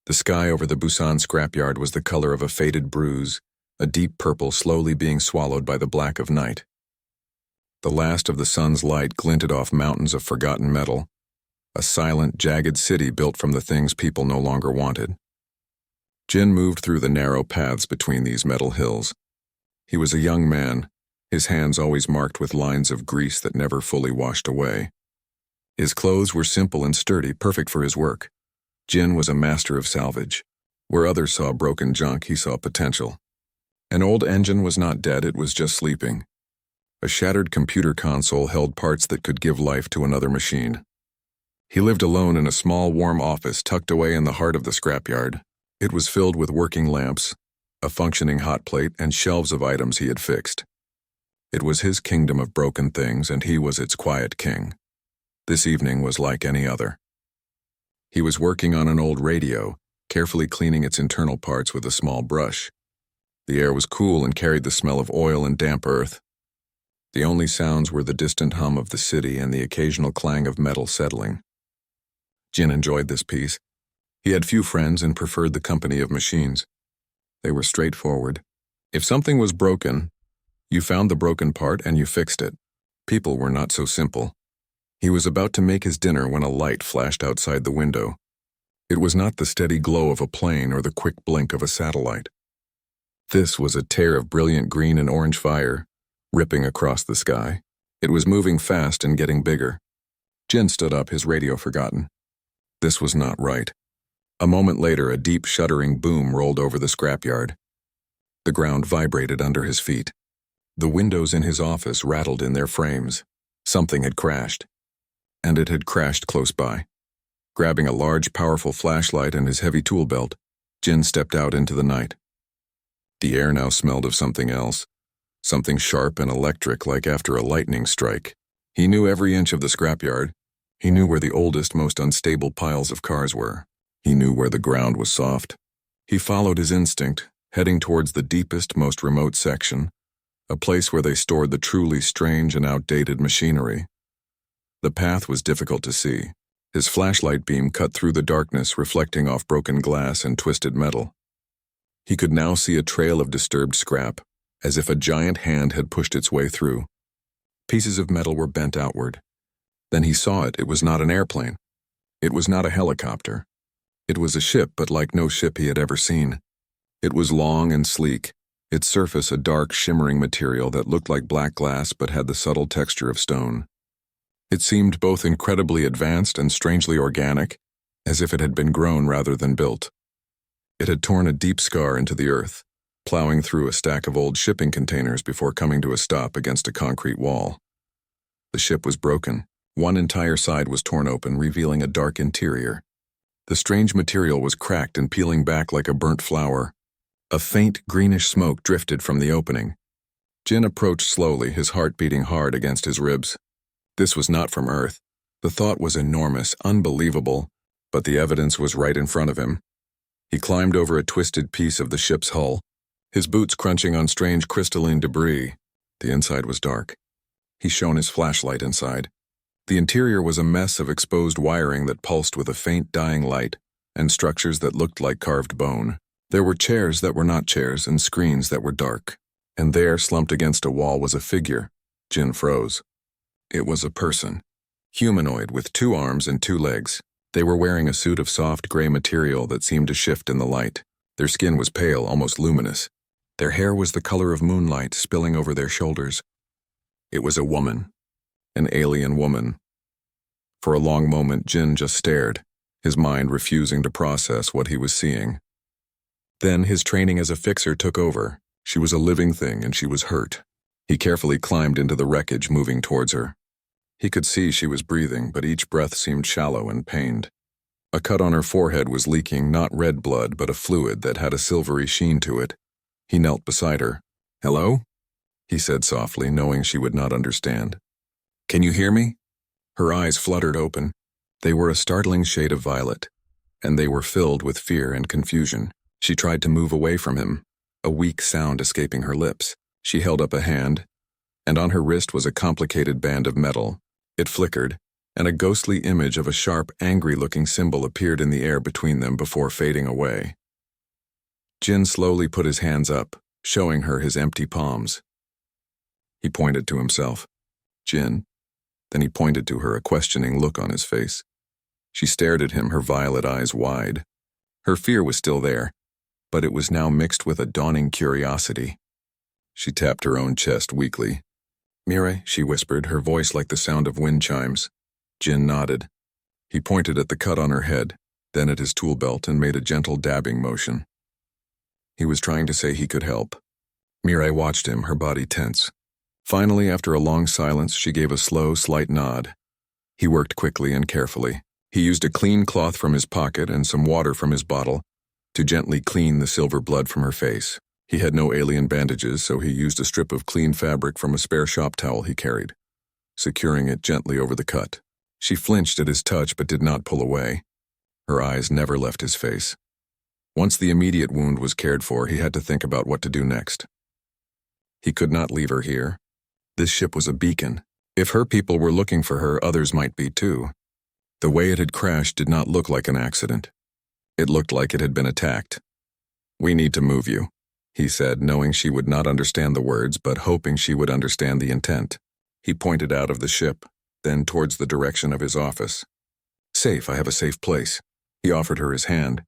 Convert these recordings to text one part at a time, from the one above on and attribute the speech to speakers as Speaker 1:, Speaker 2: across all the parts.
Speaker 1: The sky over the Busan scrapyard was the color of a faded bruise, a deep purple slowly being swallowed by the black of night. The last of the sun's light glinted off mountains of forgotten metal, a silent, jagged city built from the things people no longer wanted. Jin moved through the narrow paths between these metal hills. He was a young man, his hands always marked with lines of grease that never fully washed away. His clothes were simple and sturdy, perfect for his work. Jin was a master of salvage. Where others saw broken junk, he saw potential. An old engine was not dead, it was just sleeping. A shattered computer console held parts that could give life to another machine. He lived alone in a small, warm office tucked away in the heart of the scrapyard. It was filled with working lamps, a functioning hot plate, and shelves of items he had fixed. It was his kingdom of broken things, and he was its quiet king. This evening was like any other. He was working on an old radio, carefully cleaning its internal parts with a small brush. The air was cool and carried the smell of oil and damp earth. The only sounds were the distant hum of the city and the occasional clang of metal settling. Jin enjoyed this peace. He had few friends and preferred the company of machines. They were straightforward. If something was broken, you found the broken part and you fixed it. People were not so simple. He was about to make his dinner when a light flashed outside the window. It was not the steady glow of a plane or the quick blink of a satellite. This was a tear of brilliant green and orange fire, ripping across the sky. It was moving fast and getting bigger. Jin stood up, his radio forgotten. This was not right. A moment later, a deep shuddering boom rolled over the scrapyard. The ground vibrated under his feet. The windows in his office rattled in their frames. Something had crashed. And it had crashed close by. Grabbing a large, powerful flashlight and his heavy tool belt, Jin stepped out into the night. The air now smelled of something else, something sharp and electric like after a lightning strike. He knew every inch of the scrapyard. He knew where the oldest, most unstable piles of cars were. He knew where the ground was soft. He followed his instinct, heading towards the deepest, most remote section, a place where they stored the truly strange and outdated machinery. The path was difficult to see. His flashlight beam cut through the darkness, reflecting off broken glass and twisted metal. He could now see a trail of disturbed scrap, as if a giant hand had pushed its way through. Pieces of metal were bent outward. Then he saw it. It was not an airplane. It was not a helicopter. It was a ship, but like no ship he had ever seen. It was long and sleek, its surface a dark, shimmering material that looked like black glass but had the subtle texture of stone. It seemed both incredibly advanced and strangely organic, as if it had been grown rather than built. It had torn a deep scar into the earth, plowing through a stack of old shipping containers before coming to a stop against a concrete wall. The ship was broken. One entire side was torn open, revealing a dark interior. The strange material was cracked and peeling back like a burnt flower. A faint, greenish smoke drifted from the opening. Jin approached slowly, his heart beating hard against his ribs. This was not from Earth. The thought was enormous, unbelievable, but the evidence was right in front of him. He climbed over a twisted piece of the ship's hull, his boots crunching on strange crystalline debris. The inside was dark. He shone his flashlight inside. The interior was a mess of exposed wiring that pulsed with a faint dying light, and structures that looked like carved bone. There were chairs that were not chairs and screens that were dark. And there, slumped against a wall, was a figure. Jin froze. It was a person. Humanoid with 2 arms and 2 legs. They were wearing a suit of soft gray material that seemed to shift in the light. Their skin was pale, almost luminous. Their hair was the color of moonlight spilling over their shoulders. It was a woman. An alien woman. For a long moment, Jin just stared, his mind refusing to process what he was seeing. Then his training as a fixer took over. She was a living thing and she was hurt. He carefully climbed into the wreckage, moving towards her. He could see she was breathing, but each breath seemed shallow and pained. A cut on her forehead was leaking not red blood, but a fluid that had a silvery sheen to it. He knelt beside her. "Hello?" he said softly, knowing she would not understand. "Can you hear me?" Her eyes fluttered open. They were a startling shade of violet, and they were filled with fear and confusion. She tried to move away from him, a weak sound escaping her lips. She held up a hand, and on her wrist was a complicated band of metal. It flickered, and a ghostly image of a sharp, angry-looking symbol appeared in the air between them before fading away. Jin slowly put his hands up, showing her his empty palms. He pointed to himself. "Jin." Then he pointed to her, a questioning look on his face. She stared at him, her violet eyes wide. Her fear was still there, but it was now mixed with a dawning curiosity. She tapped her own chest weakly. "Mirai," she whispered, her voice like the sound of wind chimes. Jin nodded. He pointed at the cut on her head, then at his tool belt, and made a gentle dabbing motion. He was trying to say he could help. Mirai watched him, her body tense. Finally, after a long silence, she gave a slow, slight nod. He worked quickly and carefully. He used a clean cloth from his pocket and some water from his bottle to gently clean the silver blood from her face. He had no alien bandages, so he used a strip of clean fabric from a spare shop towel he carried, securing it gently over the cut. She flinched at his touch but did not pull away. Her eyes never left his face. Once the immediate wound was cared for, he had to think about what to do next. He could not leave her here. This ship was a beacon. If her people were looking for her, others might be too. The way it had crashed did not look like an accident. It looked like it had been attacked. "We need to move you," he said, knowing she would not understand the words, but hoping she would understand the intent. He pointed out of the ship, then towards the direction of his office. "Safe, I have a safe place." He offered her his hand.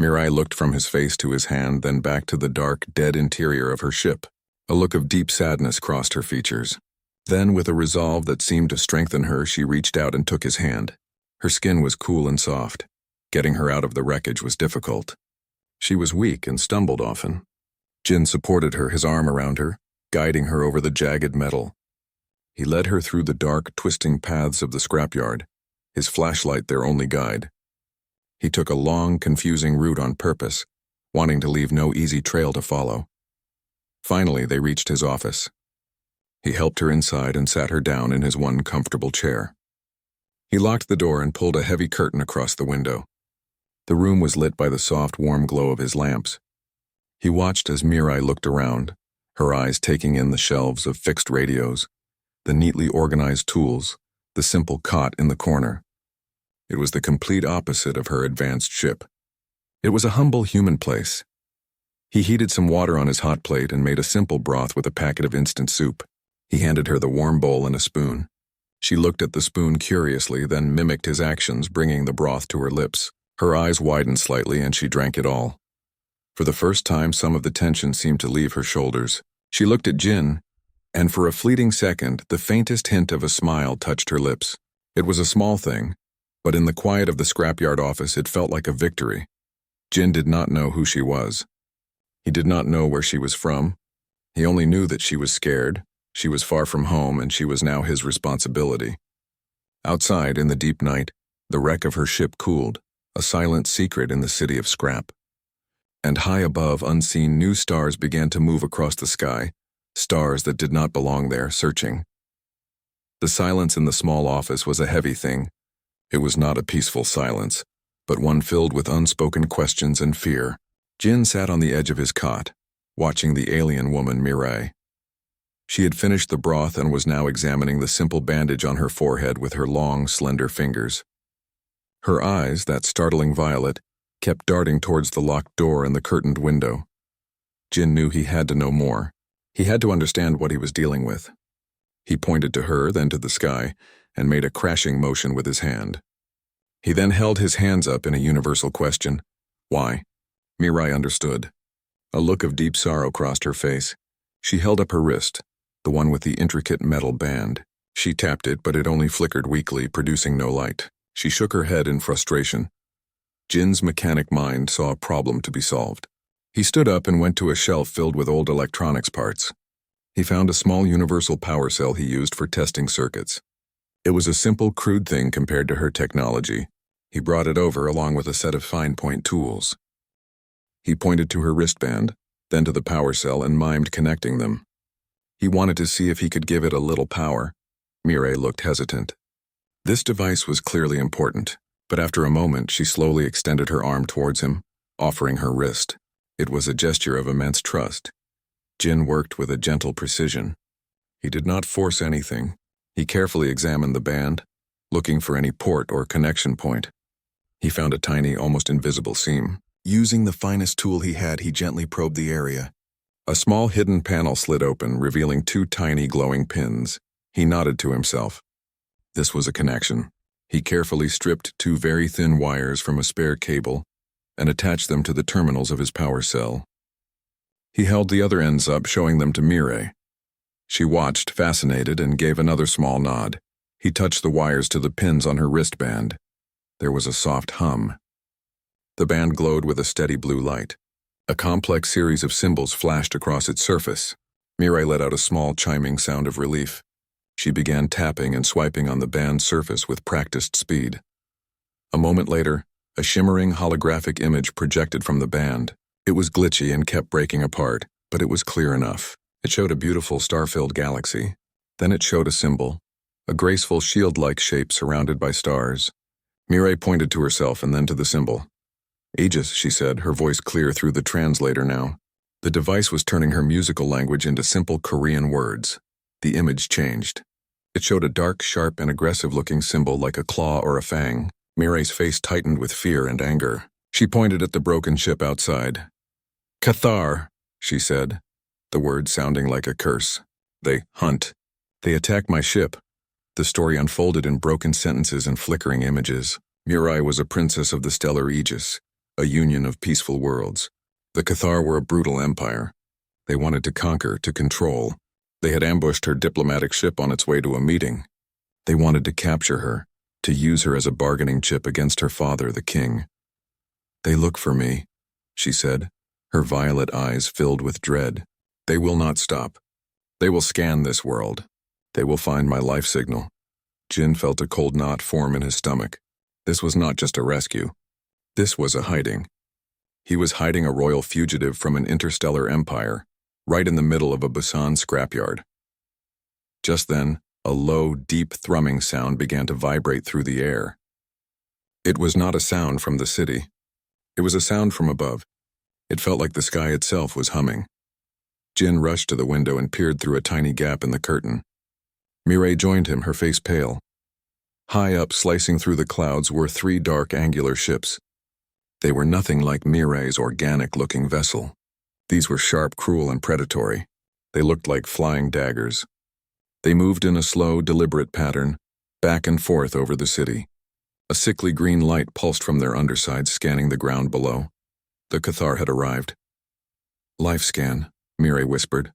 Speaker 1: Mirai looked from his face to his hand, then back to the dark, dead interior of her ship. A look of deep sadness crossed her features. Then, with a resolve that seemed to strengthen her, she reached out and took his hand. Her skin was cool and soft. Getting her out of the wreckage was difficult. She was weak and stumbled often. Jin supported her, his arm around her, guiding her over the jagged metal. He led her through the dark, twisting paths of the scrapyard, his flashlight their only guide. He took a long, confusing route on purpose, wanting to leave no easy trail to follow. Finally, they reached his office. He helped her inside and sat her down in his one comfortable chair. He locked the door and pulled a heavy curtain across the window. The room was lit by the soft, warm glow of his lamps. He watched as Mirai looked around, her eyes taking in the shelves of fixed radios, the neatly organized tools, the simple cot in the corner. It was the complete opposite of her advanced ship. It was a humble human place. He heated some water on his hot plate and made a simple broth with a packet of instant soup. He handed her the warm bowl and a spoon. She looked at the spoon curiously, then mimicked his actions, bringing the broth to her lips. Her eyes widened slightly and she drank it all. For the first time, some of the tension seemed to leave her shoulders. She looked at Jin, and for a fleeting second, the faintest hint of a smile touched her lips. It was a small thing, but in the quiet of the scrapyard office it felt like a victory. Jin did not know who she was. He did not know where she was from. He only knew that she was scared, she was far from home, and she was now his responsibility. Outside, in the deep night, the wreck of her ship cooled, a silent secret in the city of scrap. And high above, unseen, new stars began to move across the sky, stars that did not belong there, searching. The silence in the small office was a heavy thing. It was not a peaceful silence, but one filled with unspoken questions and fear. Jin sat on the edge of his cot, watching the alien woman Mirai. She had finished the broth and was now examining the simple bandage on her forehead with her long, slender fingers. Her eyes, that startling violet, kept darting towards the locked door and the curtained window. Jin knew he had to know more. He had to understand what he was dealing with. He pointed to her, then to the sky, and made a crashing motion with his hand. He then held his hands up in a universal question. Why? Mirai understood. A look of deep sorrow crossed her face. She held up her wrist, the one with the intricate metal band. She tapped it, but it only flickered weakly, producing no light. She shook her head in frustration. Jin's mechanic mind saw a problem to be solved. He stood up and went to a shelf filled with old electronics parts. He found a small universal power cell he used for testing circuits. It was a simple, crude thing compared to her technology. He brought it over along with a set of fine-point tools. He pointed to her wristband, then to the power cell, and mimed connecting them. He wanted to see if he could give it a little power. Mirai looked hesitant. This device was clearly important, but after a moment she slowly extended her arm towards him, offering her wrist. It was a gesture of immense trust. Jin worked with a gentle precision. He did not force anything. He carefully examined the band, looking for any port or connection point. He found a tiny, almost invisible seam. Using the finest tool he had, he gently probed the area. A small hidden panel slid open, revealing two tiny glowing pins. He nodded to himself. This was a connection. He carefully stripped two very thin wires from a spare cable and attached them to the terminals of his power cell. He held the other ends up, showing them to Mireille. She watched, fascinated, and gave another small nod. He touched the wires to the pins on her wristband. There was a soft hum. The band glowed with a steady blue light. A complex series of symbols flashed across its surface. Mireille let out a small chiming sound of relief. She began tapping and swiping on the band's surface with practiced speed. A moment later, a shimmering holographic image projected from the band. It was glitchy and kept breaking apart, but it was clear enough. It showed a beautiful star-filled galaxy. Then it showed a symbol, a graceful shield-like shape surrounded by stars. Mireille pointed to herself and then to the symbol. Aegis, she said, her voice clear through the translator now. The device was turning her musical language into simple Korean words. The image changed. It showed a dark, sharp, and aggressive-looking symbol like a claw or a fang. Mireille's face tightened with fear and anger. She pointed at the broken ship outside. Cathar, she said, the word sounding like a curse. They hunt. They attack my ship. The story unfolded in broken sentences and flickering images. Mireille was a princess of the stellar Aegis, a union of peaceful worlds. The Cathar were a brutal empire. They wanted to conquer, to control. They had ambushed her diplomatic ship on its way to a meeting. They wanted to capture her, to use her as a bargaining chip against her father, the king. They look for me, she said, her violet eyes filled with dread. They will not stop. They will scan this world. They will find my life signal. Jin felt a cold knot form in his stomach. This was not just a rescue. This was a hiding. He was hiding a royal fugitive from an interstellar empire, right in the middle of a Busan scrapyard. Just then, a low, deep thrumming sound began to vibrate through the air. It was not a sound from the city. It was a sound from above. It felt like the sky itself was humming. Jin rushed to the window and peered through a tiny gap in the curtain. Mireille joined him, her face pale. High up, slicing through the clouds, were three dark, angular ships. They were nothing like Mireille's organic-looking vessel. These were sharp, cruel, and predatory. They looked like flying daggers. They moved in a slow, deliberate pattern, back and forth over the city. A sickly green light pulsed from their undersides, scanning the ground below. The Cathar had arrived. Life scan, Mireille whispered,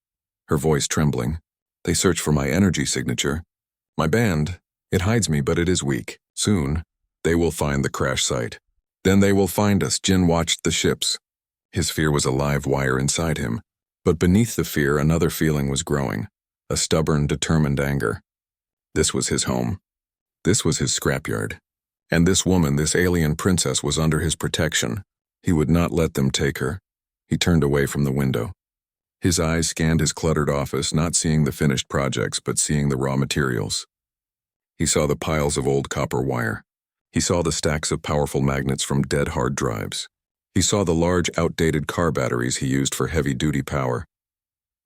Speaker 1: her voice trembling. They search for my energy signature. My band, it hides me, but it is weak. Soon, they will find the crash site. Then they will find us. Jin watched the ships. His fear was a live wire inside him. But beneath the fear, another feeling was growing. A stubborn, determined anger. This was his home. This was his scrapyard. And this woman, this alien princess, was under his protection. He would not let them take her. He turned away from the window. His eyes scanned his cluttered office, not seeing the finished projects, but seeing the raw materials. He saw the piles of old copper wire. He saw the stacks of powerful magnets from dead hard drives. He saw the large, outdated car batteries he used for heavy-duty power.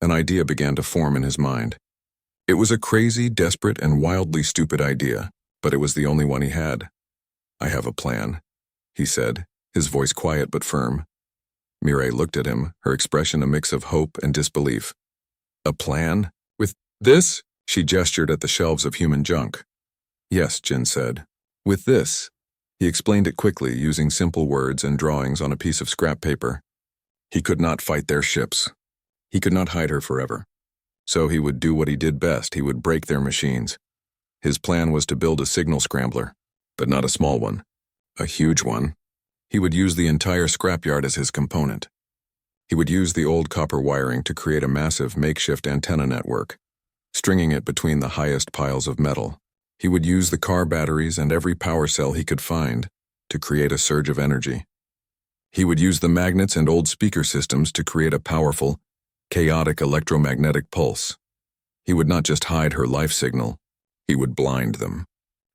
Speaker 1: An idea began to form in his mind. It was a crazy, desperate, and wildly stupid idea, but it was the only one he had. I have a plan, he said, his voice quiet but firm. Mireille looked at him, her expression a mix of hope and disbelief. A plan? With this? She gestured at the shelves of human junk. Yes, Jin said. With this. He explained it quickly, using simple words and drawings on a piece of scrap paper. He could not fight their ships. He could not hide her forever. So he would do what he did best. He would break their machines. His plan was to build a signal scrambler, but not a small one. A huge one. He would use the entire scrapyard as his component. He would use the old copper wiring to create a massive makeshift antenna network, stringing it between the highest piles of metal. He would use the car batteries and every power cell he could find to create a surge of energy. He would use the magnets and old speaker systems to create a powerful, chaotic electromagnetic pulse. He would not just hide her life signal, he would blind them.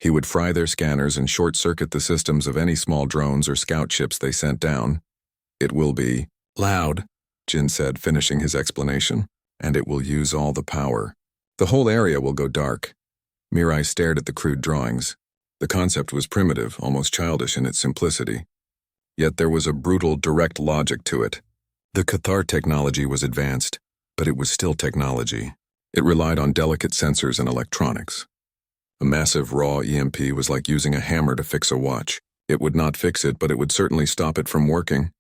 Speaker 1: He would fry their scanners and short-circuit the systems of any small drones or scout ships they sent down. It will be loud, Jin said, finishing his explanation, and it will use all the power. The whole area will go dark. Mireille stared at the crude drawings. The concept was primitive, almost childish in its simplicity. Yet there was a brutal, direct logic to it. The Cathar technology was advanced, but it was still technology. It relied on delicate sensors and electronics. A massive raw EMP was like using a hammer to fix a watch. It would not fix it, but it would certainly stop it from working.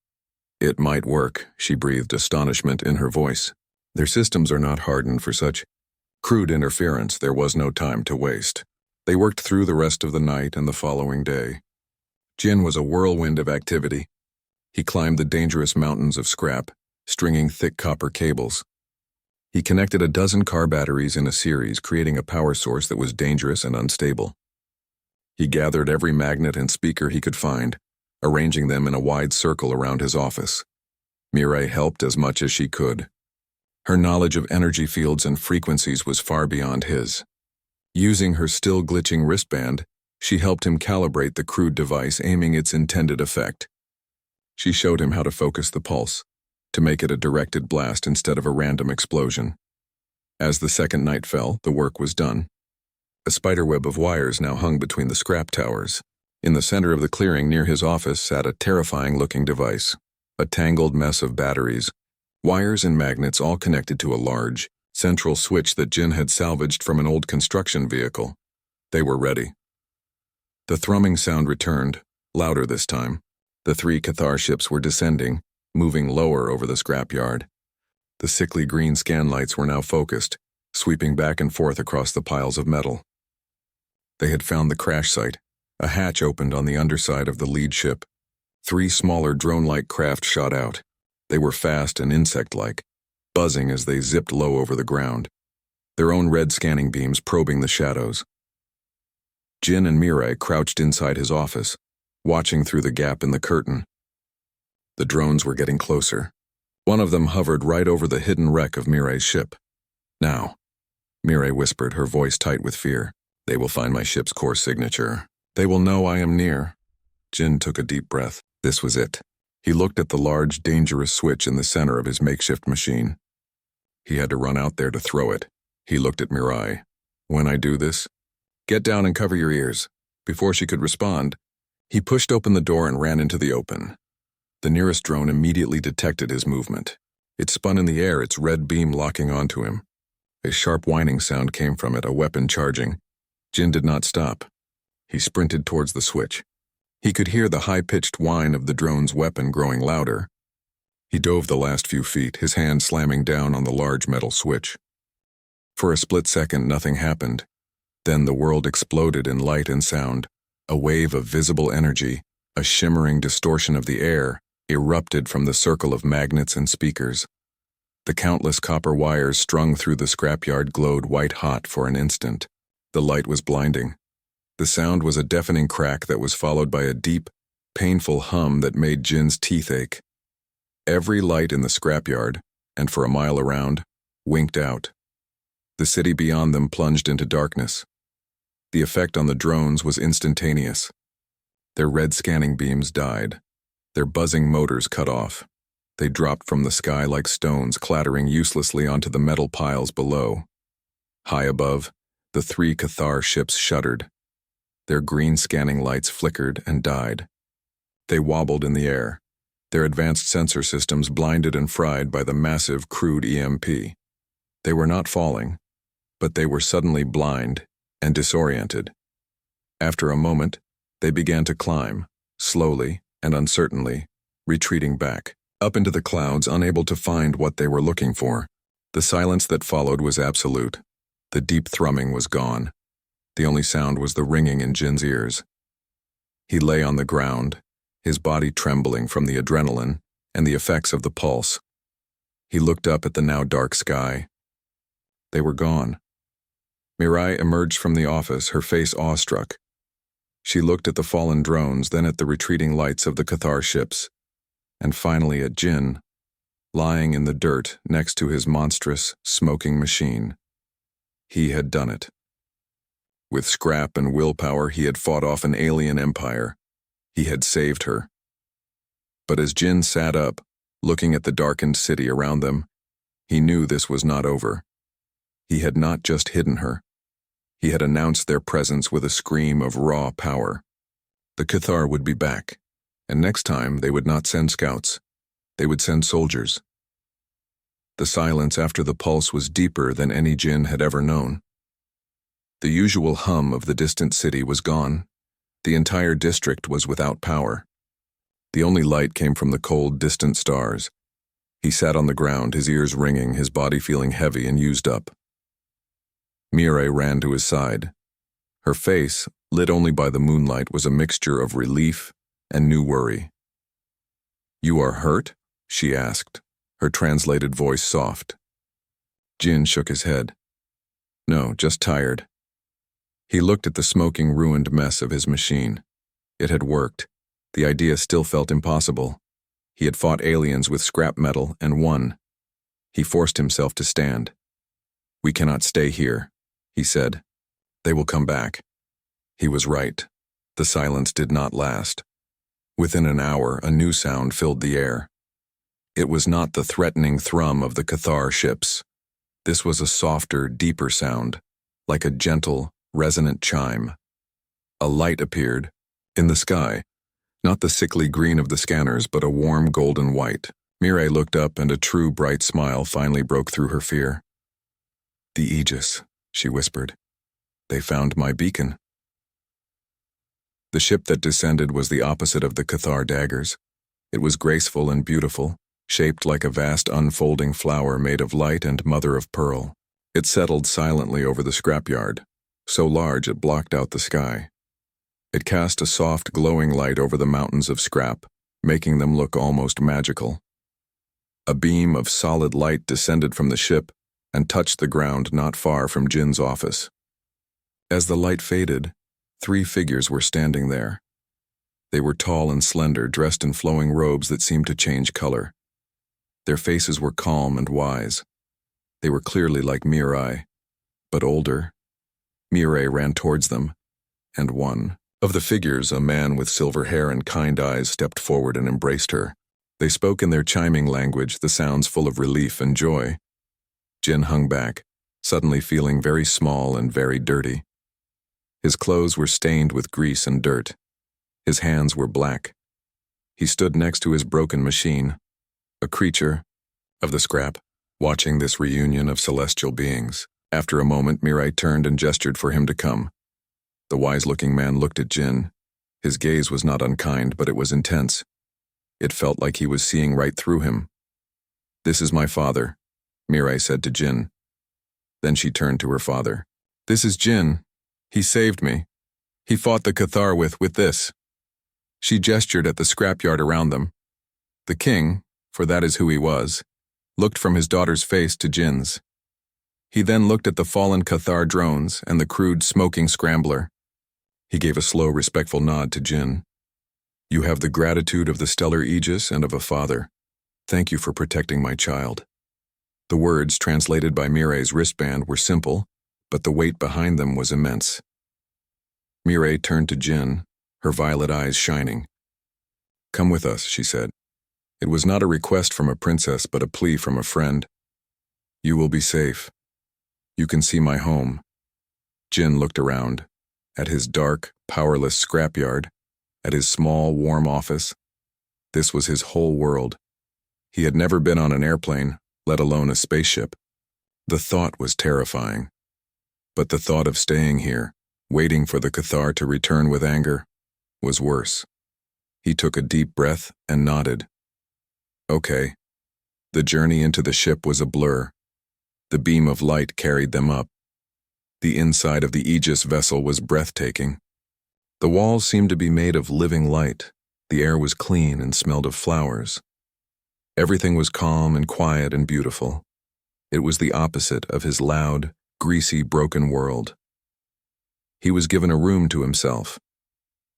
Speaker 1: It might work, she breathed astonishment in her voice. Their systems are not hardened for such crude interference. There was no time to waste. They worked through the rest of the night and the following day. Jin was a whirlwind of activity. He climbed the dangerous mountains of scrap, stringing thick copper cables. He connected a dozen car batteries in a series, creating a power source that was dangerous and unstable. He gathered every magnet and speaker he could find, arranging them in a wide circle around his office. Mirai helped as much as she could. Her knowledge of energy fields and frequencies was far beyond his. Using her still glitching wristband, she helped him calibrate the crude device, aiming its intended effect. She showed him how to focus the pulse, to make it a directed blast instead of a random explosion. As the second night fell, the work was done. A spiderweb of wires now hung between the scrap towers. In the center of the clearing near his office sat a terrifying-looking device, a tangled mess of batteries, wires and magnets all connected to a large, central switch that Jin had salvaged from an old construction vehicle. They were ready. The thrumming sound returned, louder this time. The 3 Cathar ships were descending, moving lower over the scrapyard. The sickly green scan lights were now focused, sweeping back and forth across the piles of metal. They had found the crash site. A hatch opened on the underside of the lead ship. 3 smaller drone-like craft shot out. They were fast and insect-like, buzzing as they zipped low over the ground, their own red scanning beams probing the shadows. Jin and Mirai crouched inside his office, watching through the gap in the curtain. The drones were getting closer. One of them hovered right over the hidden wreck of Mirai's ship. Now, Mirai whispered, her voice tight with fear. They will find my ship's core signature. They will know I am near. Jin took a deep breath. This was it. He looked at the large, dangerous switch in the center of his makeshift machine. He had to run out there to throw it. He looked at Mirai. When I do this, get down and cover your ears. Before she could respond, he pushed open the door and ran into the open. The nearest drone immediately detected his movement. It spun in the air, its red beam locking onto him. A sharp whining sound came from it, a weapon charging. Jin did not stop. He sprinted towards the switch. He could hear the high-pitched whine of the drone's weapon growing louder. He dove the last few feet, his hand slamming down on the large metal switch. For a split second, nothing happened. Then the world exploded in light and sound. A wave of visible energy, a shimmering distortion of the air, erupted from the circle of magnets and speakers. The countless copper wires strung through the scrapyard glowed white-hot for an instant. The light was blinding. The sound was a deafening crack that was followed by a deep, painful hum that made Jin's teeth ache. Every light in the scrapyard, and for a mile around, winked out. The city beyond them plunged into darkness. The effect on the drones was instantaneous. Their red scanning beams died. Their buzzing motors cut off. They dropped from the sky like stones, clattering uselessly onto the metal piles below. High above, the 3 Cathar ships shuddered. Their green scanning lights flickered and died. They wobbled in the air, their advanced sensor systems blinded and fried by the massive crude EMP. They were not falling, but they were suddenly blind and disoriented. After a moment, they began to climb, slowly and uncertainly, retreating back, up into the clouds, unable to find what they were looking for. The silence that followed was absolute. The deep thrumming was gone. The only sound was the ringing in Jin's ears. He lay on the ground, his body trembling from the adrenaline and the effects of the pulse. He looked up at the now dark sky. They were gone. Mirai emerged from the office, her face awestruck. She looked at the fallen drones, then at the retreating lights of the Cathar ships, and finally at Jin, lying in the dirt next to his monstrous, smoking machine. He had done it. With scrap and willpower, he had fought off an alien empire. He had saved her. But as Jin sat up, looking at the darkened city around them, he knew this was not over. He had not just hidden her. He had announced their presence with a scream of raw power. The Cathar would be back, and next time they would not send scouts. They would send soldiers. The silence after the pulse was deeper than any Jinn had ever known. The usual hum of the distant city was gone. The entire district was without power. The only light came from the cold, distant stars. He sat on the ground, his ears ringing, his body feeling heavy and used up. Mireille ran to his side. Her face, lit only by the moonlight, was a mixture of relief and new worry. "You are hurt?" she asked, her translated voice soft. Jin shook his head. "No, just tired." He looked at the smoking, ruined mess of his machine. It had worked. The idea still felt impossible. He had fought aliens with scrap metal and won. He forced himself to stand. "We cannot stay here," he said. "They will come back." He was right. The silence did not last. Within an hour, a new sound filled the air. It was not the threatening thrum of the Cathar ships. This was a softer, deeper sound, like a gentle, resonant chime. A light appeared in the sky, not the sickly green of the scanners, but a warm golden white. Mireille looked up, and a true bright smile finally broke through her fear. "The Aegis," she whispered. "They found my beacon." The ship that descended was the opposite of the Cathar daggers. It was graceful and beautiful, shaped like a vast unfolding flower made of light and mother of pearl. It settled silently over the scrapyard, so large it blocked out the sky. It cast a soft, glowing light over the mountains of scrap, making them look almost magical. A beam of solid light descended from the ship and touched the ground not far from Jin's office. As the light faded, 3 figures were standing there. They were tall and slender, dressed in flowing robes that seemed to change color. Their faces were calm and wise. They were clearly like Mireille, but older. Mireille ran towards them, and one of the figures, a man with silver hair and kind eyes, stepped forward and embraced her. They spoke in their chiming language, the sounds full of relief and joy. Jin hung back, suddenly feeling very small and very dirty. His clothes were stained with grease and dirt. His hands were black. He stood next to his broken machine, a creature of the scrap, watching this reunion of celestial beings. After a moment, Mireille turned and gestured for him to come. The wise-looking man looked at Jin. His gaze was not unkind, but it was intense. It felt like he was seeing right through him. "This is my father," Mireille said to Jin. Then she turned to her father. "This is Jin. He saved me. He fought the Cathar with this." She gestured at the scrapyard around them. The king, for that is who he was, looked from his daughter's face to Jin's. He then looked at the fallen Cathar drones and the crude, smoking scrambler. He gave a slow, respectful nod to Jin. "You have the gratitude of the stellar Aegis and of a father. Thank you for protecting my child." The words, translated by Mireille's wristband, were simple, but the weight behind them was immense. Mireille turned to Jin, her violet eyes shining. "Come with us," she said. It was not a request from a princess, but a plea from a friend. "You will be safe. You can see my home." Jin looked around, at his dark, powerless scrapyard, at his small, warm office. This was his whole world. He had never been on an airplane, let alone a spaceship. The thought was terrifying. But the thought of staying here, waiting for the Cathar to return with anger, was worse. He took a deep breath and nodded. Okay. The journey into the ship was a blur. The beam of light carried them up. The inside of the Aegis vessel was breathtaking. The walls seemed to be made of living light. The air was clean and smelled of flowers. Everything was calm and quiet and beautiful. It was the opposite of his loud, greasy, broken world. He was given a room to himself.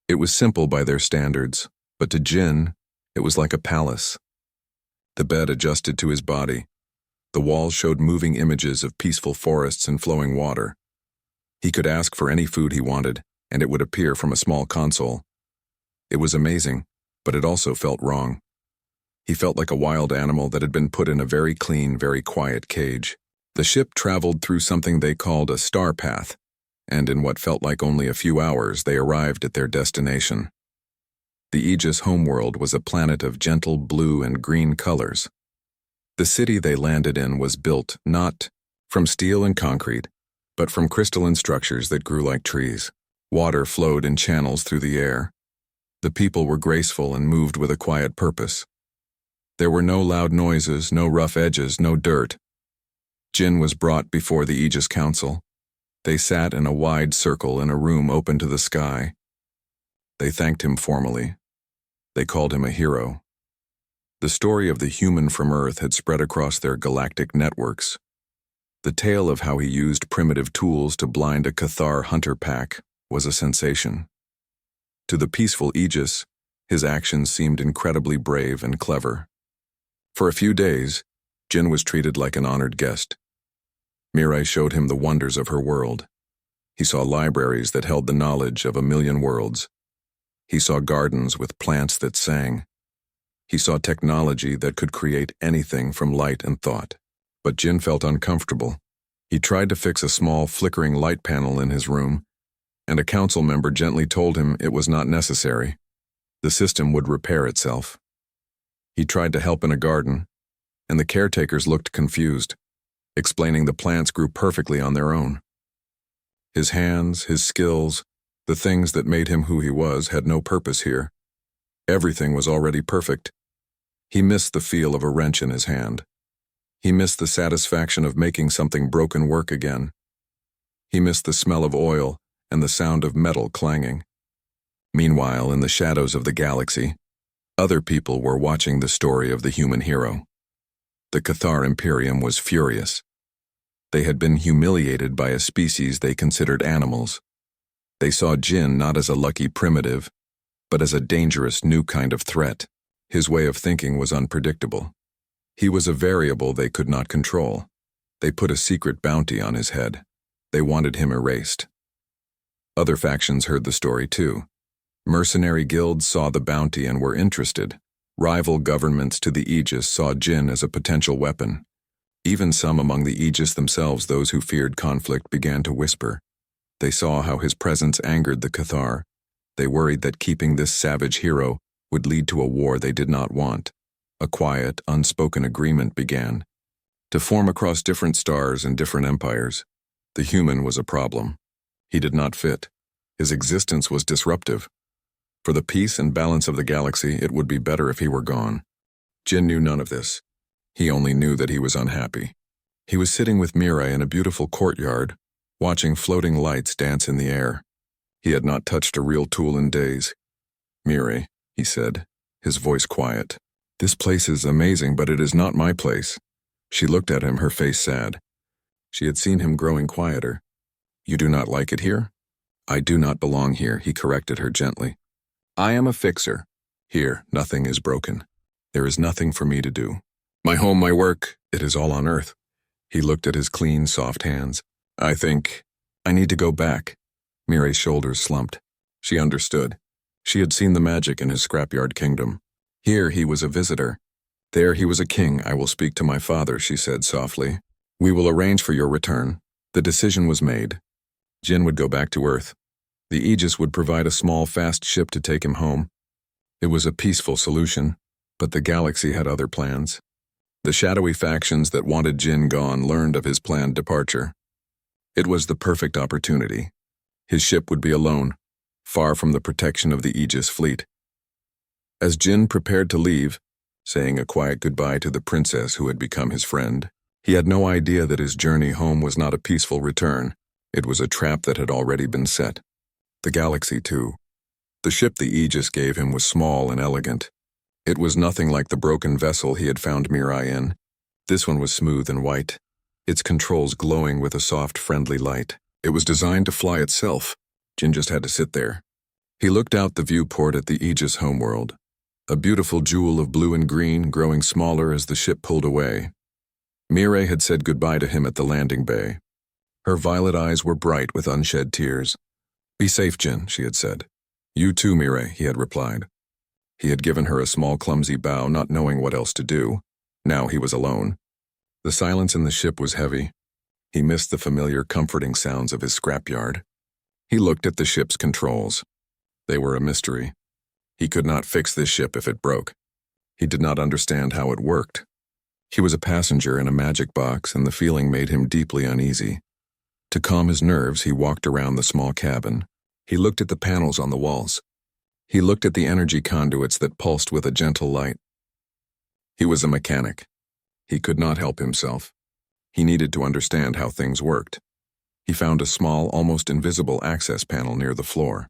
Speaker 1: It was simple by their standards, but to Jin, it was like a palace. The bed adjusted to his body. The walls showed moving images of peaceful forests and flowing water. He could ask for any food he wanted, and it would appear from a small console. It was amazing, but it also felt wrong. He felt like a wild animal that had been put in a very clean, very quiet cage. The ship traveled through something they called a star path. and in what felt like only a few hours they arrived at their destination. The Aegis homeworld was a planet of gentle blue and green colors. The city they landed in was built not from steel and concrete, but from crystalline structures that grew like trees. Water flowed in channels through the air. The people were graceful and moved with a quiet purpose. There were no loud noises, no rough edges, no dirt. Jin was brought before the Aegis Council. They sat in a wide circle in a room open to the sky. They thanked him formally. They called him a hero. The story of the human from Earth had spread across their galactic networks. The tale of how he used primitive tools to blind a Cathar hunter pack was a sensation. To the peaceful Aegis, his actions seemed incredibly brave and clever. For a few days, Jin was treated like an honored guest. Mirai showed him the wonders of her world. He saw libraries that held the knowledge of 1,000,000 worlds. He saw gardens with plants that sang. He saw technology that could create anything from light and thought. But Jin felt uncomfortable. He tried to fix a small flickering light panel in his room, and a council member gently told him it was not necessary. The system would repair itself. He tried to help in a garden, and the caretakers looked confused, explaining the plants grew perfectly on their own. His hands, his skills, the things that made him who he was had no purpose here. Everything was already perfect. He missed the feel of a wrench in his hand. He missed the satisfaction of making something broken work again. He missed the smell of oil and the sound of metal clanging. Meanwhile, in the shadows of the galaxy, other people were watching the story of the human hero. The Cathar Imperium was furious. They had been humiliated by a species they considered animals. They saw Jin not as a lucky primitive, but as a dangerous new kind of threat. His way of thinking was unpredictable. He was a variable they could not control. They put a secret bounty on his head. They wanted him erased. Other factions heard the story too. Mercenary guilds saw the bounty and were interested. Rival governments to the Aegis saw Jin as a potential weapon. Even some among the Aegis themselves, those who feared conflict, began to whisper. They saw how his presence angered the Cathar. They worried that keeping this savage hero would lead to a war they did not want. A quiet, unspoken agreement began to form across different stars and different empires. The human was a problem. He did not fit. His existence was disruptive. For the peace and balance of the galaxy, it would be better if he were gone. Jin knew none of this. He only knew that he was unhappy. He was sitting with Mirai in a beautiful courtyard, watching floating lights dance in the air. He had not touched a real tool in days. "Mirai," he said, his voice quiet. "This place is amazing, but it is not my place." She looked at him, her face sad. She had seen him growing quieter. "You do not like it here?" "I do not belong here," he corrected her gently. "I am a fixer. Here, nothing is broken. There is nothing for me to do. My home, my work, it is all on Earth." He looked at his clean, soft hands. I need to go back." Mirai's shoulders slumped. She understood. She had seen the magic in his scrapyard kingdom. Here he was a visitor. There he was a king. "I will speak to my father," she said softly. "We will arrange for your return." The decision was made. Jin would go back to Earth. The Aegis would provide a small, fast ship to take him home. It was a peaceful solution, but the galaxy had other plans. The shadowy factions that wanted Jin gone learned of his planned departure. It was the perfect opportunity. His ship would be alone, far from the protection of the Aegis fleet. As Jin prepared to leave, saying a quiet goodbye to the princess who had become his friend, he had no idea that his journey home was not a peaceful return. It was a trap that had already been set. The galaxy, too. The ship the Aegis gave him was small and elegant. It was nothing like the broken vessel he had found Mirai in. This one was smooth and white, its controls glowing with a soft, friendly light. It was designed to fly itself. Jin just had to sit there. He looked out the viewport at the Aegis homeworld, a beautiful jewel of blue and green growing smaller as the ship pulled away. Mirai had said goodbye to him at the landing bay. Her violet eyes were bright with unshed tears. "Be safe, Jin," she had said. "You too, Mirai," he had replied. He had given her a small, clumsy bow, not knowing what else to do. Now he was alone. The silence in the ship was heavy. He missed the familiar, comforting sounds of his scrapyard. He looked at the ship's controls. They were a mystery. He could not fix this ship if it broke. He did not understand how it worked. He was a passenger in a magic box, and the feeling made him deeply uneasy. To calm his nerves, he walked around the small cabin. He looked at the panels on the walls. He looked at the energy conduits that pulsed with a gentle light. He was a mechanic. He could not help himself. He needed to understand how things worked. He found a small, almost invisible access panel near the floor.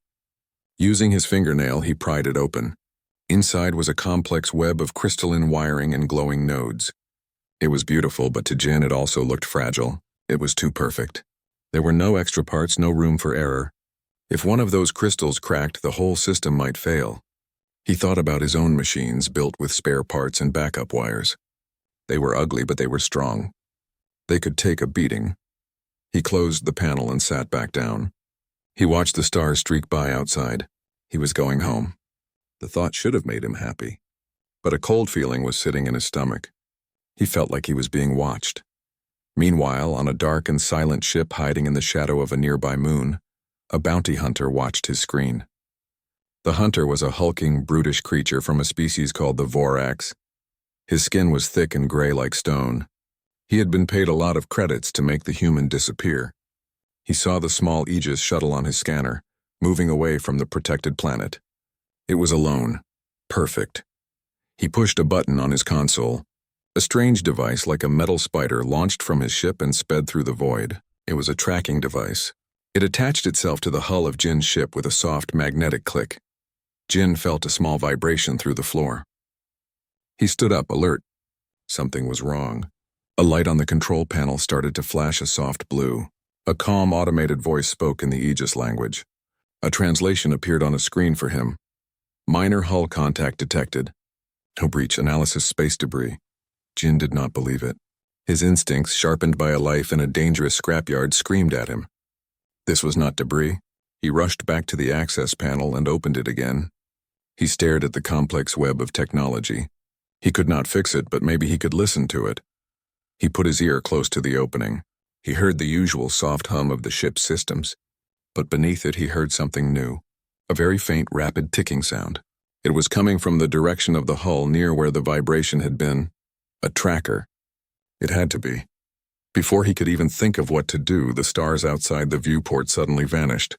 Speaker 1: Using his fingernail, he pried it open. Inside was a complex web of crystalline wiring and glowing nodes. It was beautiful, but to Jin it also looked fragile. It was too perfect. There were no extra parts, no room for error. If one of those crystals cracked, the whole system might fail. He thought about his own machines built with spare parts and backup wires. They were ugly, but they were strong. They could take a beating. He closed the panel and sat back down. He watched the stars streak by outside. He was going home. The thought should have made him happy. But a cold feeling was sitting in his stomach. He felt like he was being watched. Meanwhile, on a dark and silent ship hiding in the shadow of a nearby moon, a bounty hunter watched his screen. The hunter was a hulking, brutish creature from a species called the Vorax. His skin was thick and gray like stone. He had been paid a lot of credits to make the human disappear. He saw the small Aegis shuttle on his scanner, moving away from the protected planet. It was alone. Perfect. He pushed a button on his console. A strange device like a metal spider launched from his ship and sped through the void. It was a tracking device. It attached itself to the hull of Jin's ship with a soft magnetic click. Jin felt a small vibration through the floor. He stood up, alert. Something was wrong. A light on the control panel started to flash a soft blue. A calm, automated voice spoke in the Aegis language. A translation appeared on a screen for him. Minor hull contact detected. No breach analysis, space debris. Jin did not believe it. His instincts, sharpened by a life in a dangerous scrapyard, screamed at him. This was not debris. He rushed back to the access panel and opened it again. He stared at the complex web of technology. He could not fix it, but maybe he could listen to it. He put his ear close to the opening. He heard the usual soft hum of the ship's systems. But beneath it he heard something new. A very faint, rapid ticking sound. It was coming from the direction of the hull near where the vibration had been. A tracker. It had to be. Before he could even think of what to do, the stars outside the viewport suddenly vanished.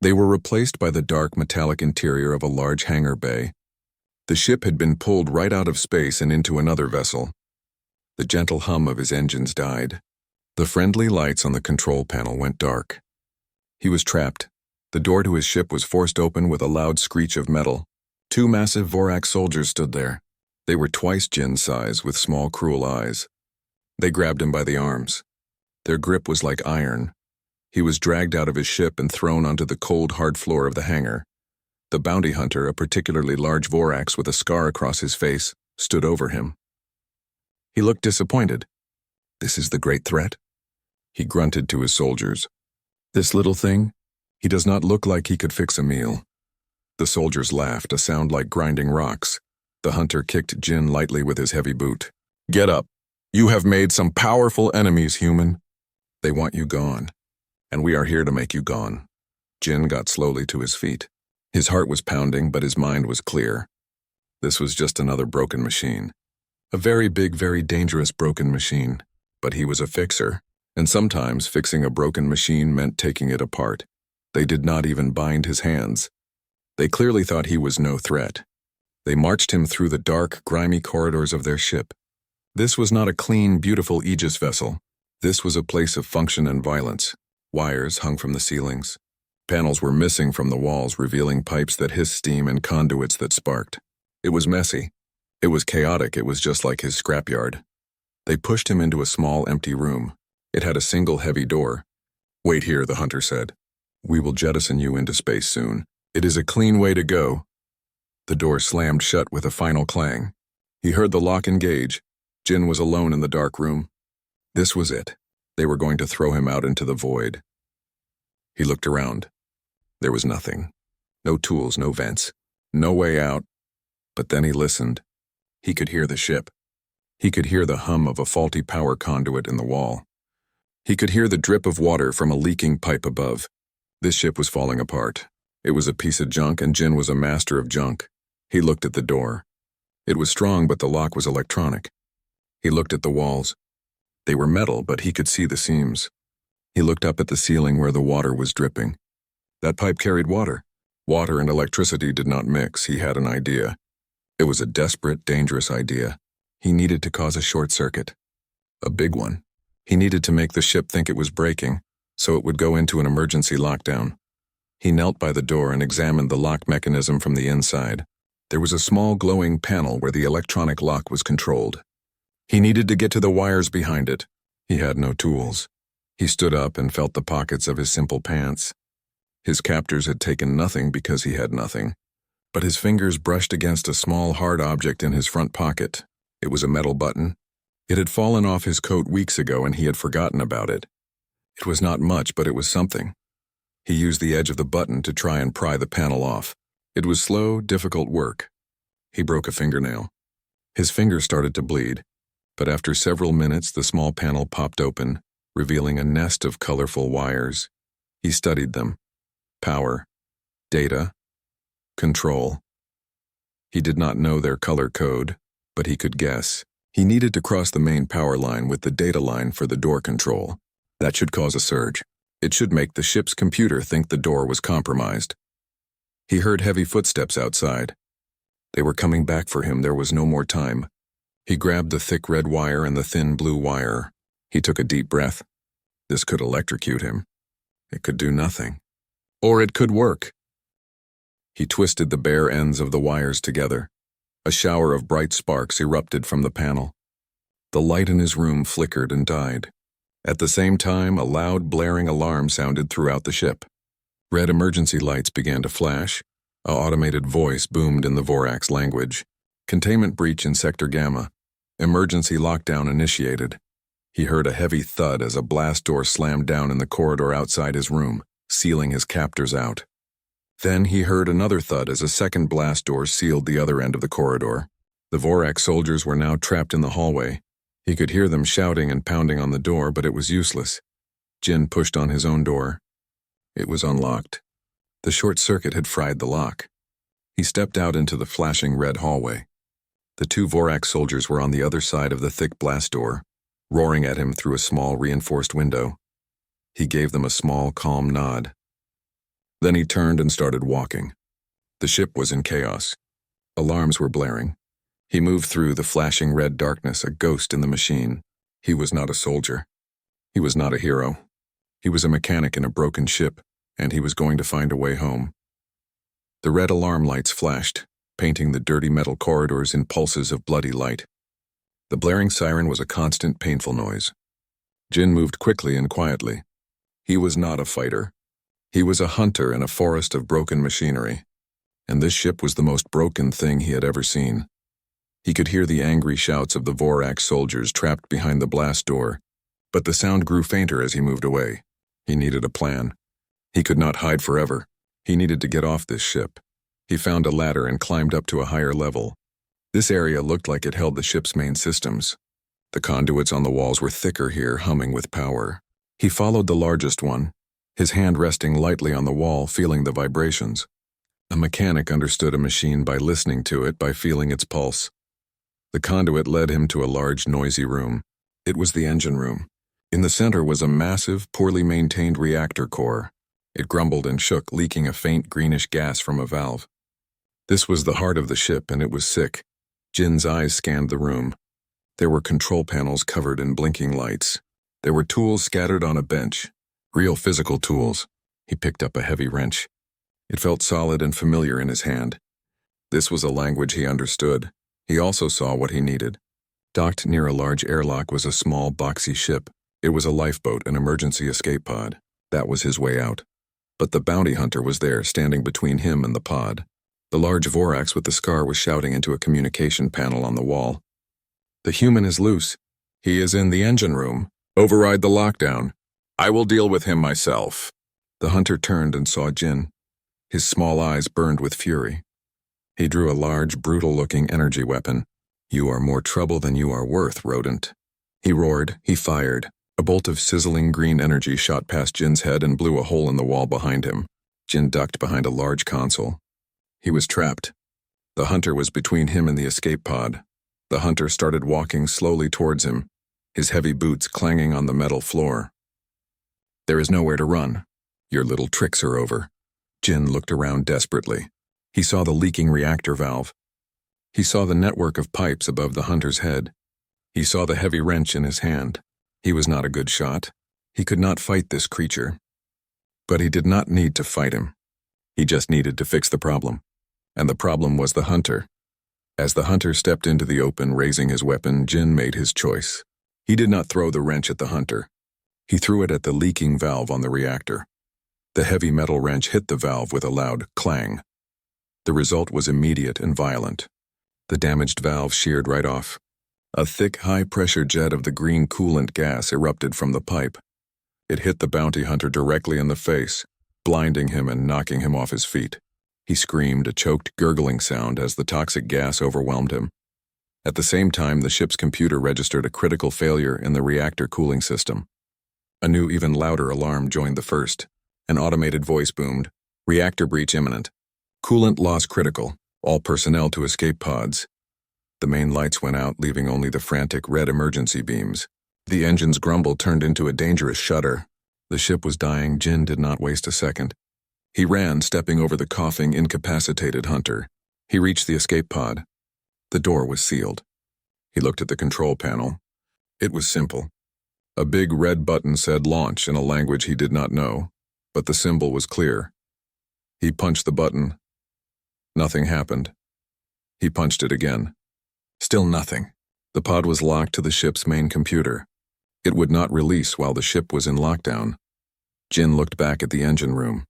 Speaker 1: They were replaced by the dark metallic interior of a large hangar bay. The ship had been pulled right out of space and into another vessel. The gentle hum of his engines died. The friendly lights on the control panel went dark. He was trapped. The door to his ship was forced open with a loud screech of metal. Two massive Vorax soldiers stood there. They were twice Jin's size, with small, cruel eyes. They grabbed him by the arms. Their grip was like iron. He was dragged out of his ship and thrown onto the cold, hard floor of the hangar. The bounty hunter, a particularly large Vorax with a scar across his face, stood over him. He looked disappointed. This is the great threat? He grunted to his soldiers. This little thing? He does not look like he could fix a meal. The soldiers laughed, a sound like grinding rocks. The hunter kicked Jin lightly with his heavy boot. Get up. You have made some powerful enemies, human. They want you gone, and we are here to make you gone. Jin got slowly to his feet. His heart was pounding, but his mind was clear. This was just another broken machine. A very big, very dangerous broken machine. But he was a fixer, and sometimes fixing a broken machine meant taking it apart. They did not even bind his hands. They clearly thought he was no threat. They marched him through the dark, grimy corridors of their ship. This was not a clean, beautiful Aegis vessel. This was a place of function and violence. Wires hung from the ceilings. Panels were missing from the walls, revealing pipes that hissed steam and conduits that sparked. It was messy. It was chaotic. It was just like his scrapyard. They pushed him into a small, empty room. It had a single heavy door. Wait here, the hunter said. We will jettison you into space soon. It is a clean way to go. The door slammed shut with a final clang. He heard the lock engage. Jin was alone in the dark room. This was it. They were going to throw him out into the void. He looked around. There was nothing. No tools, no vents. No way out. But then he listened. He could hear the ship. He could hear the hum of a faulty power conduit in the wall. He could hear the drip of water from a leaking pipe above. This ship was falling apart. It was a piece of junk, and Jin was a master of junk. He looked at the door. It was strong, but the lock was electronic. He looked at the walls. They were metal, but he could see the seams. He looked up at the ceiling where the water was dripping. That pipe carried water. Water and electricity did not mix. He had an idea. It was a desperate, dangerous idea. He needed to cause a short circuit. A big one. He needed to make the ship think it was breaking, so it would go into an emergency lockdown. He knelt by the door and examined the lock mechanism from the inside. There was a small glowing panel where the electronic lock was controlled. He needed to get to the wires behind it. He had no tools. He stood up and felt the pockets of his simple pants. His captors had taken nothing because he had nothing. But his fingers brushed against a small hard object in his front pocket. It was a metal button. It had fallen off his coat weeks ago and he had forgotten about it. It was not much, but it was something. He used the edge of the button to try and pry the panel off. It was slow, difficult work. He broke a fingernail. His finger started to bleed, but after several minutes the small panel popped open, revealing a nest of colorful wires. He studied them. Power, data, control. He did not know their color code, but he could guess. He needed to cross the main power line with the data line for the door control. That should cause a surge. It should make the ship's computer think the door was compromised. He heard heavy footsteps outside. They were coming back for him. There was no more time. He grabbed the thick red wire and the thin blue wire. He took a deep breath. This could electrocute him. It could do nothing. Or it could work. He twisted the bare ends of the wires together. A shower of bright sparks erupted from the panel. The light in his room flickered and died. At the same time, a loud, blaring alarm sounded throughout the ship. Red emergency lights began to flash. An automated voice boomed in the Vorax language. Containment breach in Sector Gamma. Emergency lockdown initiated. He heard a heavy thud as a blast door slammed down in the corridor outside his room, sealing his captors out. Then he heard another thud as a second blast door sealed the other end of the corridor. The Vorax soldiers were now trapped in the hallway. He could hear them shouting and pounding on the door, but it was useless. Jin pushed on his own door. It was unlocked. The short circuit had fried the lock. He stepped out into the flashing red hallway. The two Vorax soldiers were on the other side of the thick blast door, roaring at him through a small reinforced window. He gave them a small, calm nod. Then he turned and started walking. The ship was in chaos. Alarms were blaring. He moved through the flashing red darkness, a ghost in the machine. He was not a soldier. He was not a hero. He was a mechanic in a broken ship, and he was going to find a way home. The red alarm lights flashed, painting the dirty metal corridors in pulses of bloody light. The blaring siren was a constant, painful noise. Jin moved quickly and quietly. He was not a fighter. He was a hunter in a forest of broken machinery, and this ship was the most broken thing he had ever seen. He could hear the angry shouts of the Vorax soldiers trapped behind the blast door, but the sound grew fainter as he moved away. He needed a plan. He could not hide forever. He needed to get off this ship. He found a ladder and climbed up to a higher level. This area looked like it held the ship's main systems. The conduits on the walls were thicker here, humming with power. He followed the largest one, his hand resting lightly on the wall, feeling the vibrations. A mechanic understood a machine by listening to it, by feeling its pulse. The conduit led him to a large, noisy room. It was the engine room. In the center was a massive, poorly maintained reactor core. It grumbled and shook, leaking a faint greenish gas from a valve. This was the heart of the ship, and it was sick. Jin's eyes scanned the room. There were control panels covered in blinking lights. There were tools scattered on a bench. Real physical tools. He picked up a heavy wrench. It felt solid and familiar in his hand. This was a language he understood. He also saw what he needed. Docked near a large airlock was a small, boxy ship. It was a lifeboat, an emergency escape pod. That was his way out. But the bounty hunter was there, standing between him and the pod. The large Vorax with the scar was shouting into a communication panel on the wall. "The human is loose. He is in the engine room. Override the lockdown. I will deal with him myself." The hunter turned and saw Jin. His small eyes burned with fury. He drew a large, brutal-looking energy weapon. "You are more trouble than you are worth, rodent." He roared. He fired. A bolt of sizzling green energy shot past Jin's head and blew a hole in the wall behind him. Jin ducked behind a large console. He was trapped. The hunter was between him and the escape pod. The hunter started walking slowly towards him, his heavy boots clanging on the metal floor. "There is nowhere to run. Your little tricks are over." Jin looked around desperately. He saw the leaking reactor valve. He saw the network of pipes above the hunter's head. He saw the heavy wrench in his hand. He was not a good shot. He could not fight this creature. But he did not need to fight him. He just needed to fix the problem. And the problem was the hunter. As the hunter stepped into the open, raising his weapon, Jin made his choice. He did not throw the wrench at the hunter. He threw it at the leaking valve on the reactor. The heavy metal wrench hit the valve with a loud clang. The result was immediate and violent. The damaged valve sheared right off. A thick, high-pressure jet of the green coolant gas erupted from the pipe. It hit the bounty hunter directly in the face, blinding him and knocking him off his feet. He screamed, a choked, gurgling sound as the toxic gas overwhelmed him. At the same time, the ship's computer registered a critical failure in the reactor cooling system. A new, even louder alarm joined the first. An automated voice boomed, "Reactor breach imminent. Coolant loss critical. All personnel to escape pods." The main lights went out, leaving only the frantic red emergency beams. The engine's grumble turned into a dangerous shudder. The ship was dying. Jin did not waste a second. He ran, stepping over the coughing, incapacitated hunter. He reached the escape pod. The door was sealed. He looked at the control panel. It was simple. A big red button said launch in a language he did not know, but the symbol was clear. He punched the button. Nothing happened. He punched it again. Still nothing. The pod was locked to the ship's main computer. It would not release while the ship was in lockdown. Jin looked back at the engine room.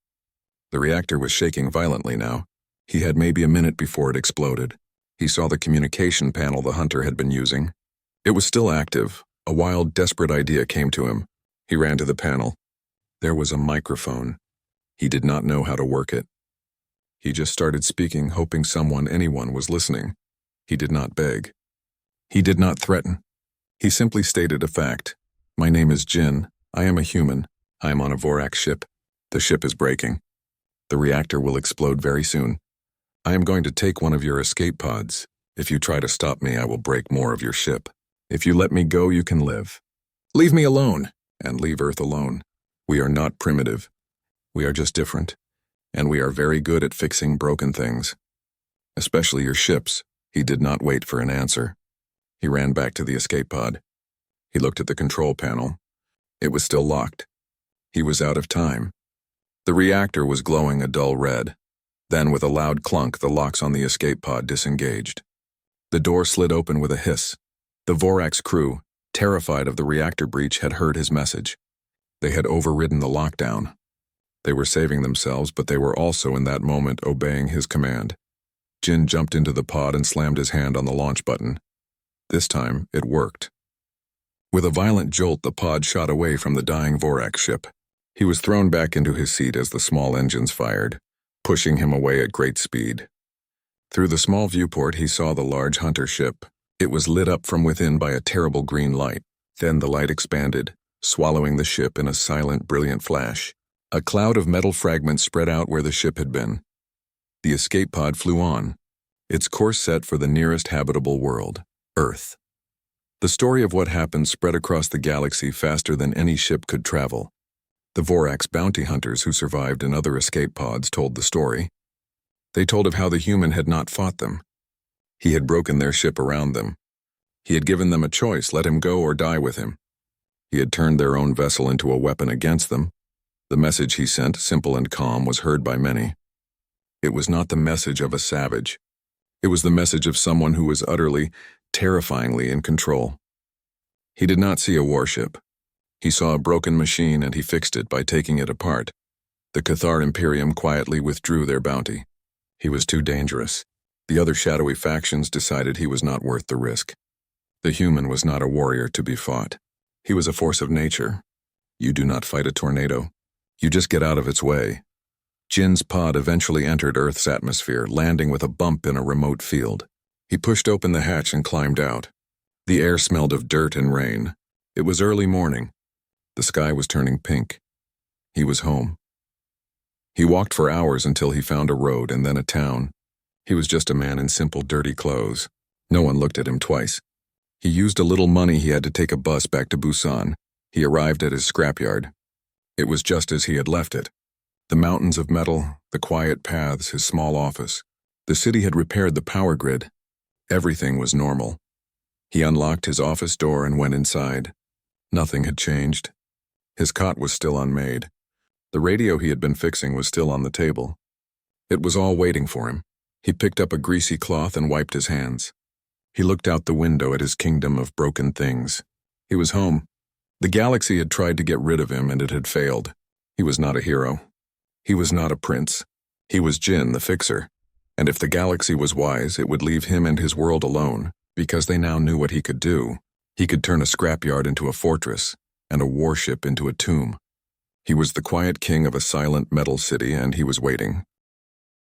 Speaker 1: The reactor was shaking violently now. He had maybe a minute before it exploded. He saw the communication panel the hunter had been using. It was still active. A wild, desperate idea came to him. He ran to the panel. There was a microphone. He did not know how to work it. He just started speaking, hoping anyone was listening. He did not beg. He did not threaten. He simply stated a fact. "My name is Jin. I am a human. I am on a Vorax ship. The ship is breaking. The reactor will explode very soon. I am going to take one of your escape pods. If you try to stop me, I will break more of your ship. If you let me go, you can live. Leave me alone, and leave Earth alone. We are not primitive. We are just different, and we are very good at fixing broken things. Especially your ships." He did not wait for an answer. He ran back to the escape pod. He looked at the control panel. It was still locked. He was out of time. The reactor was glowing a dull red. Then, with a loud clunk, the locks on the escape pod disengaged. The door slid open with a hiss. The Vorax crew, terrified of the reactor breach, had heard his message. They had overridden the lockdown. They were saving themselves, but they were also in that moment obeying his command. Jin jumped into the pod and slammed his hand on the launch button. This time, it worked. With a violent jolt, the pod shot away from the dying Vorax ship. He was thrown back into his seat as the small engines fired, pushing him away at great speed. Through the small viewport, he saw the large hunter ship. It was lit up from within by a terrible green light. Then the light expanded, swallowing the ship in a silent, brilliant flash. A cloud of metal fragments spread out where the ship had been. The escape pod flew on, its course set for the nearest habitable world, Earth. The story of what happened spread across the galaxy faster than any ship could travel. The Vorax bounty hunters who survived in other escape pods told the story. They told of how the human had not fought them. He had broken their ship around them. He had given them a choice, let him go or die with him. He had turned their own vessel into a weapon against them. The message he sent, simple and calm, was heard by many. It was not the message of a savage. It was the message of someone who was utterly, terrifyingly in control. He did not see a warship. He saw a broken machine and he fixed it by taking it apart. The Cathar Imperium quietly withdrew their bounty. He was too dangerous. The other shadowy factions decided he was not worth the risk. The human was not a warrior to be fought. He was a force of nature. You do not fight a tornado. You just get out of its way. Jin's pod eventually entered Earth's atmosphere, landing with a bump in a remote field. He pushed open the hatch and climbed out. The air smelled of dirt and rain. It was early morning. The sky was turning pink. He was home. He walked for hours until he found a road and then a town. He was just a man in simple, dirty clothes. No one looked at him twice. He used a little money he had to take a bus back to Busan. He arrived at his scrapyard. It was just as he had left it. The mountains of metal, the quiet paths, his small office. The city had repaired the power grid. Everything was normal. He unlocked his office door and went inside. Nothing had changed. His cot was still unmade. The radio he had been fixing was still on the table. It was all waiting for him. He picked up a greasy cloth and wiped his hands. He looked out the window at his kingdom of broken things. He was home. The galaxy had tried to get rid of him and it had failed. He was not a hero. He was not a prince. He was Jin, the fixer. And if the galaxy was wise, it would leave him and his world alone, because they now knew what he could do. He could turn a scrapyard into a fortress, and a warship into a tomb. He was the quiet king of a silent metal city, and he was waiting.